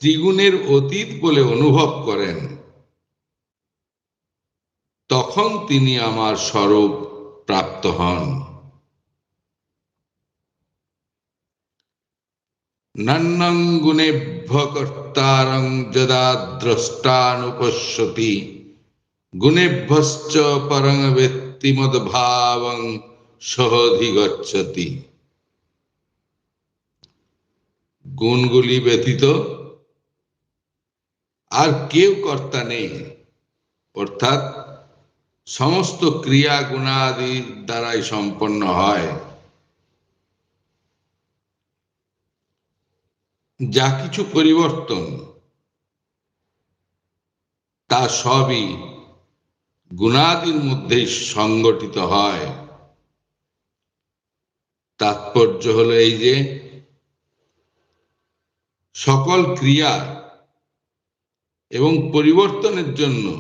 ত্রিগুণের অতীত বলে অনুভব করেন, তখন তিনি আমার স্বরূপ প্রাপ্ত হন। নন্যং গুণেভ্য কর্তারং যদা দ্রষ্টানুপশ্যতি গুণেভ্যশ্চ পরং বেত্তি মদ্ভাবং সহধিগচ্ছতি। গুণগুলি ব্যতীত আর কেউ কর্তা নেই, অর্থাৎ সমস্ত ক্রিয়া গুণাদির দ্বারাই সম্পন্ন হয়। যা কিছু পরিবর্তন তা সবই গুণাদির মধ্যেই সংগঠিত হয়। তাৎপর্য হলো এই যে সকল ক্রিয়া এবং পরিবর্তনের জন্য